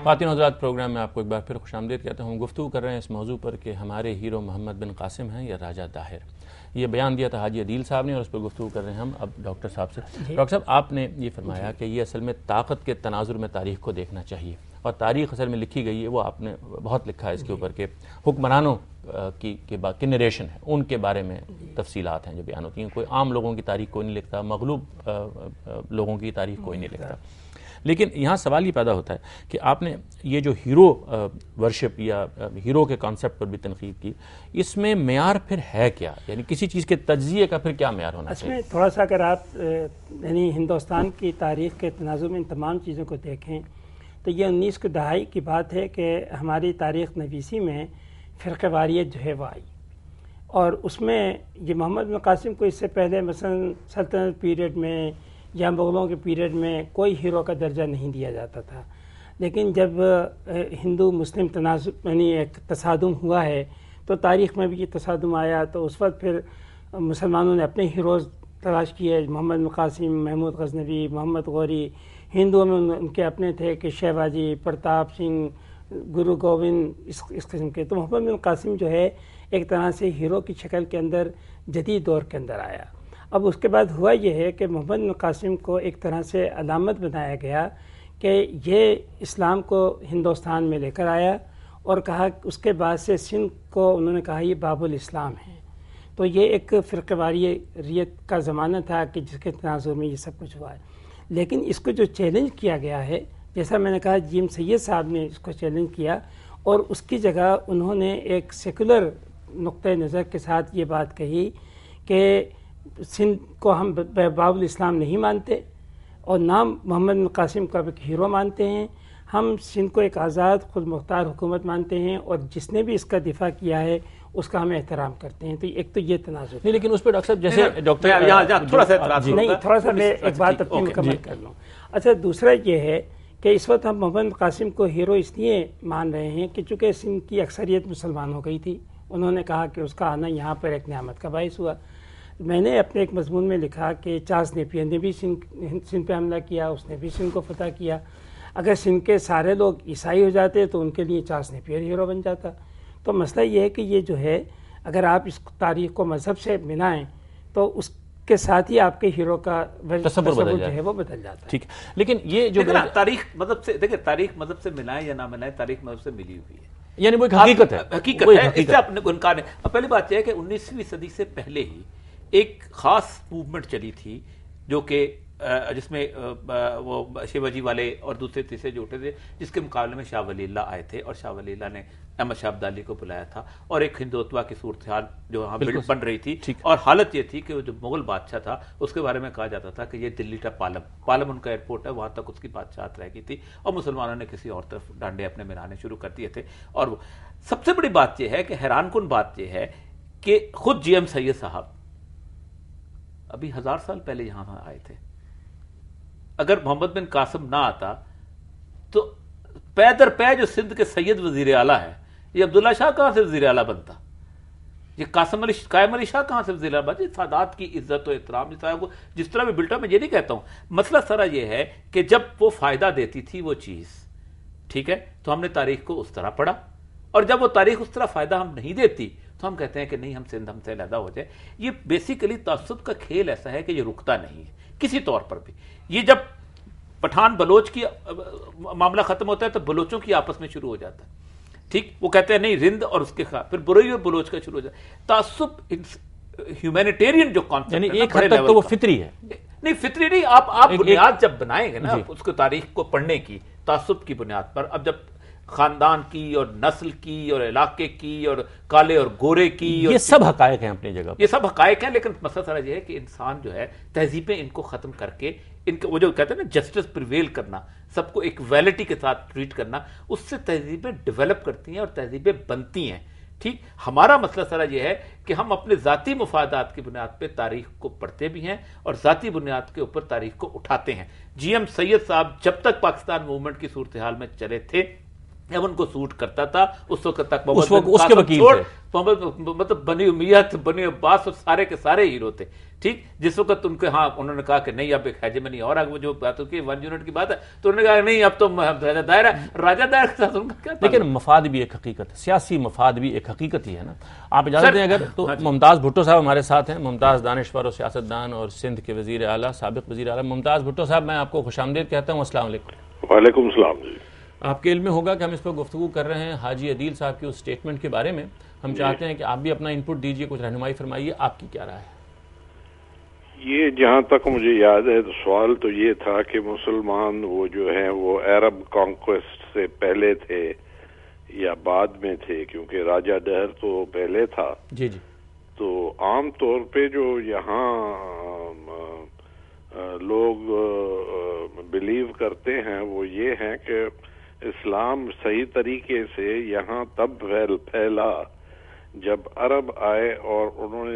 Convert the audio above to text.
خواتین حضرات، پروگرام میں آپ کو ایک بار پھر خوش آمدید کہتا ہوں. گفتگو کر رہے ہیں اس موضوع پر کہ ہمارے ہیرو محمد بن قاسم ہیں یا راجہ داہر. یہ بیان دیا تھا حاجی عدیل صاحب نے اور اس پر گفتگو کر رہے ہیں ہم اب ڈاکٹر صاحب سے. ڈاکٹر صاحب، آپ نے یہ فرمایا کہ یہ اصل میں طاقت کے تناظر میں تاریخ کو دیکھنا چاہیے، اور تاریخ اصل میں لکھی گئی ہے، وہ آپ نے بہت لکھا ہے اس کے اوپر کہ حکمرانوں کی نریشن ہے، ان کے بارے میں تفصیلات ہیں جو بیان ہوتی ہیں. کوئی عام لوگوں کی تاریخ کوئی نہیں لکھتا، مغلوب لوگوں کی تاریخ کوئی نہیں لکھتا. لیکن یہاں سوال یہ پیدا ہوتا ہے کہ آپ نے یہ جو ہیرو ورشپ یا ہیرو کے کانسیپٹ پر بھی تنقید کی، اس میں معیار پھر ہے کیا؟ یعنی کسی چیز کے تجزیے کا پھر کیا معیار ہونا چاہیے؟ اس میں تھوڑا سا اگر آپ یعنی ہندوستان کی تاریخ کے تناظر میں ان تمام چیزوں کو دیکھیں تو یہ 19 کی دہائی کی بات ہے کہ ہماری تاریخ نویسی میں فرقہ واریت جو ہے وہ آئی، اور اس میں یہ محمد بن قاسم کو اس سے پہلے مثلا سلطنت پیریڈ میں یا مغلوں کے پیریڈ میں کوئی ہیرو کا درجہ نہیں دیا جاتا تھا. لیکن جب ہندو مسلم تناظر یعنی ایک تصادم ہوا ہے تو تاریخ میں بھی یہ تصادم آیا، تو اس وقت پھر مسلمانوں نے اپنے ہیروز تلاش کیے. محمد بن قاسم، محمود غزنوی، محمد غوری. ہندوؤں میں ان کے اپنے تھے کہ شیواجی، پرتاپ سنگھ، گرو گوبند، اس قسم کے. تو محمد بن قاسم جو ہے ایک طرح سے ہیرو کی شکل کے اندر جدید دور کے اندر آیا. اب اس کے بعد ہوا یہ ہے کہ محمد بن قاسم کو ایک طرح سے علامت بنایا گیا کہ یہ اسلام کو ہندوستان میں لے کر آیا، اور کہا اس کے بعد سے سندھ کو انہوں نے کہا یہ باب الاسلام ہے. تو یہ ایک فرقہ واریت کا زمانہ تھا کہ جس کے تناظر میں یہ سب کچھ ہوا ہے. لیکن اس کو جو چیلنج کیا گیا ہے، جیسا میں نے کہا جیم سید صاحب نے اس کو چیلنج کیا، اور اس کی جگہ انہوں نے ایک سیکولر نقطۂ نظر کے ساتھ یہ بات کہی کہ سندھ کو ہم باب الاسلام نہیں مانتے اور نہ محمد بن قاسم کو ایک ہیرو مانتے ہیں. ہم سندھ کو ایک آزاد خود مختار حکومت مانتے ہیں، اور جس نے بھی اس کا دفاع کیا ہے اس کا ہم احترام کرتے ہیں. تو ایک تو یہ تنازع نہیں، لیکن اس پہ ڈاکٹر صاحب جیسے ڈاکٹر تھوڑا سا میں ایک بات اپنی مکمل کر لوں. اچھا، دوسرا یہ ہے کہ اس وقت ہم محمد بن قاسم کو ہیرو اس لیے مان رہے ہیں کہ چونکہ سندھ کی اکثریت مسلمان ہو گئی تھی. انہوں نے کہا کہ اس کا آنا یہاں پر ایک نعمت کا باعث ہوا. میں نے اپنے ایک مضمون میں لکھا کہ چارلس نیپیر نے بھی سندھ پہ حملہ کیا، اس نے بھی سندھ کو فتح کیا. اگر سندھ کے سارے لوگ عیسائی ہو جاتے تو ان کے لیے چارلس نیپیر ہیرو بن جاتا. تو مسئلہ یہ ہے کہ یہ جو ہے اگر آپ اس تاریخ کو مذہب سے ملائیں تو اس کے ساتھ ہی آپ کے ہیرو کا تصور جو ہے وہ بدل جاتا ہے. ٹھیک، لیکن یہ جو تاریخ مذہب سے دیکھیں، تاریخ مذہب سے ملائیں یا نہ ملائیں، تاریخ مذہب سے ملی ہوئی ہے، یعنی وہ ایک حقیقت ہے. حقیقت ہے، اس سے اپنے انکار نہیں. اب پہلی بات یہ ہے کہ 19ویں صدی سے پہلے ہی ایک خاص موومنٹ چلی تھی جو کہ جس میں وہ شیواجی والے اور دوسرے تیسرے جو اٹھے تھے، جس کے مقابلے میں شاہ ولی اللہ آئے تھے، اور شاہ ولی اللہ نے احمد شاہ ابدالی کو بلایا تھا، اور ایک ہندوتوا کی صورتحال جو وہاں بن رہی تھی. اور حالت یہ تھی کہ وہ جو مغل بادشاہ تھا اس کے بارے میں کہا جاتا تھا کہ یہ دلی کا پالم ان کا ایئرپورٹ ہے، وہاں تک اس کی بادشاہت رہ گئی تھی، اور مسلمانوں نے کسی اور طرف ڈانڈے اپنے ملانے شروع کر دیے تھے. اور سب سے بڑی بات یہ ہے کہ حیران کن بات یہ ہے کہ خود جی ایم سید صاحب ابھی 1000 سال پہلے یہاں آئے تھے. اگر محمد بن قاسم نہ آتا تو پے در پے جو سندھ کے سید وزیر اعلیٰ ہے، یہ عبداللہ شاہ کہاں سے وزیر اعلیٰ بنتا؟ یہ قائم علی شاہ کہاں سے وزیر اعلیٰ بنتا؟ سادات کی عزت و احترام جس طرح بھی بلٹا، میں یہ نہیں کہتا ہوں. مسئلہ سارا یہ ہے کہ جب وہ فائدہ دیتی تھی وہ چیز، ٹھیک ہے، تو ہم نے تاریخ کو اس طرح پڑھا، اور جب وہ تاریخ اس طرح فائدہ ہم نہیں دیتی تو ہم کہتے ہیں کہ نہیں، ہم سندھ ہم سے علیحدہ ہو جائے. یہ بیسیکلی تعصب کا کھیل ایسا ہے کہ یہ رکتا نہیں ہے کسی طور پر بھی. یہ جب پٹھان بلوچ کی معاملہ ختم ہوتا ہے تو بلوچوں کی آپس میں شروع ہو جاتا ہے، ٹھیک، وہ کہتے ہیں نہیں رند اور اس کے خلاف، پھر بروئی اور بلوچ کا شروع ہو جاتا ہے. تعصب ہیومینیٹیرین جو کانسیپٹ ہے، یعنی ایک حد تک تو وہ فطری ہے. نہیں، فطری نہیں، آپ بنیاد جب بنائیں گے نا اس کو تاریخ کو پڑھنے کی تعصب کی بنیاد پر. اب جب خاندان کی اور نسل کی اور علاقے کی اور کالے اور گورے کی، یہ سب حقائق ہیں اپنی جگہ، یہ سب حقائق ہیں، لیکن مسئلہ سارا یہ ہے کہ انسان جو ہے تہذیبیں ان کو ختم کر کے، ان کو وہ جو کہتے ہیں نا جسٹس پریویل کرنا، سب کو ایک ویلٹی کے ساتھ ٹریٹ کرنا، اس سے تہذیبیں ڈیولپ کرتی ہیں اور تہذیبیں بنتی ہیں. ٹھیک، ہمارا مسئلہ سارا یہ ہے کہ ہم اپنے ذاتی مفادات کی بنیاد پہ تاریخ کو پڑھتے بھی ہیں اور ذاتی بنیاد کے اوپر تاریخ کو اٹھاتے ہیں. جی ایم سید صاحب جب تک پاکستان موومنٹ کی صورتحال میں چلے تھے جب ان کو سوٹ کرتا تھا اس وقت تک اس کے وکیل تھے، مطلب بنی امیہ بنی عباس اور سارے کے سارے ہیرو تھے. ٹھیک، جس وقت ان کے ہاں انہوں نے کہا کہ نہیں اب ایک ہیجمنی اور آگے جو بات کی 1 یونٹ کی بات ہے تو انہوں نے کہا نہیں اب تو راجہ دائر ہے. راجہ دائر کے ساتھ ان کا کیا تعلق؟ لیکن مفاد بھی ایک حقیقت ہے، سیاسی مفاد بھی ایک حقیقت ہی ہے نا. آپ اجازت دیں اگر تو ممتاز بھٹو صاحب ہمارے ساتھ ہیں، ممتاز دانشور و سیاستدان اور سندھ کے وزیر اعلیٰ، سابق وزیر اعلیٰ. ممتاز بھٹو صاحب میں آپ کو خوش آمدید کہتا ہوں. السلام علیکم. وعلیکم السلام. جی آپ کے علم میں ہوگا کہ ہم اس پر گفتگو کر رہے ہیں حاجی عدیل صاحب کی اس سٹیٹمنٹ کے بارے میں. ہم چاہتے ہیں کہ آپ بھی اپنا انپٹ دیجئے، کچھ رہنمائی فرمائیے، آپ کی کیا رائے ہے؟ یہ جہاں تک مجھے یاد ہے تو سوال تو یہ تھا کہ مسلمان وہ جو ہیں وہ عرب کانکویسٹ سے پہلے تھے یا بعد میں تھے، کیونکہ راجہ دہر تو پہلے تھا. جی جی. تو عام طور پہ جو یہاں لوگ بلیو کرتے ہیں وہ یہ ہے کہ اسلام صحیح طریقے سے یہاں تب پھیلا جب عرب آئے اور انہوں نے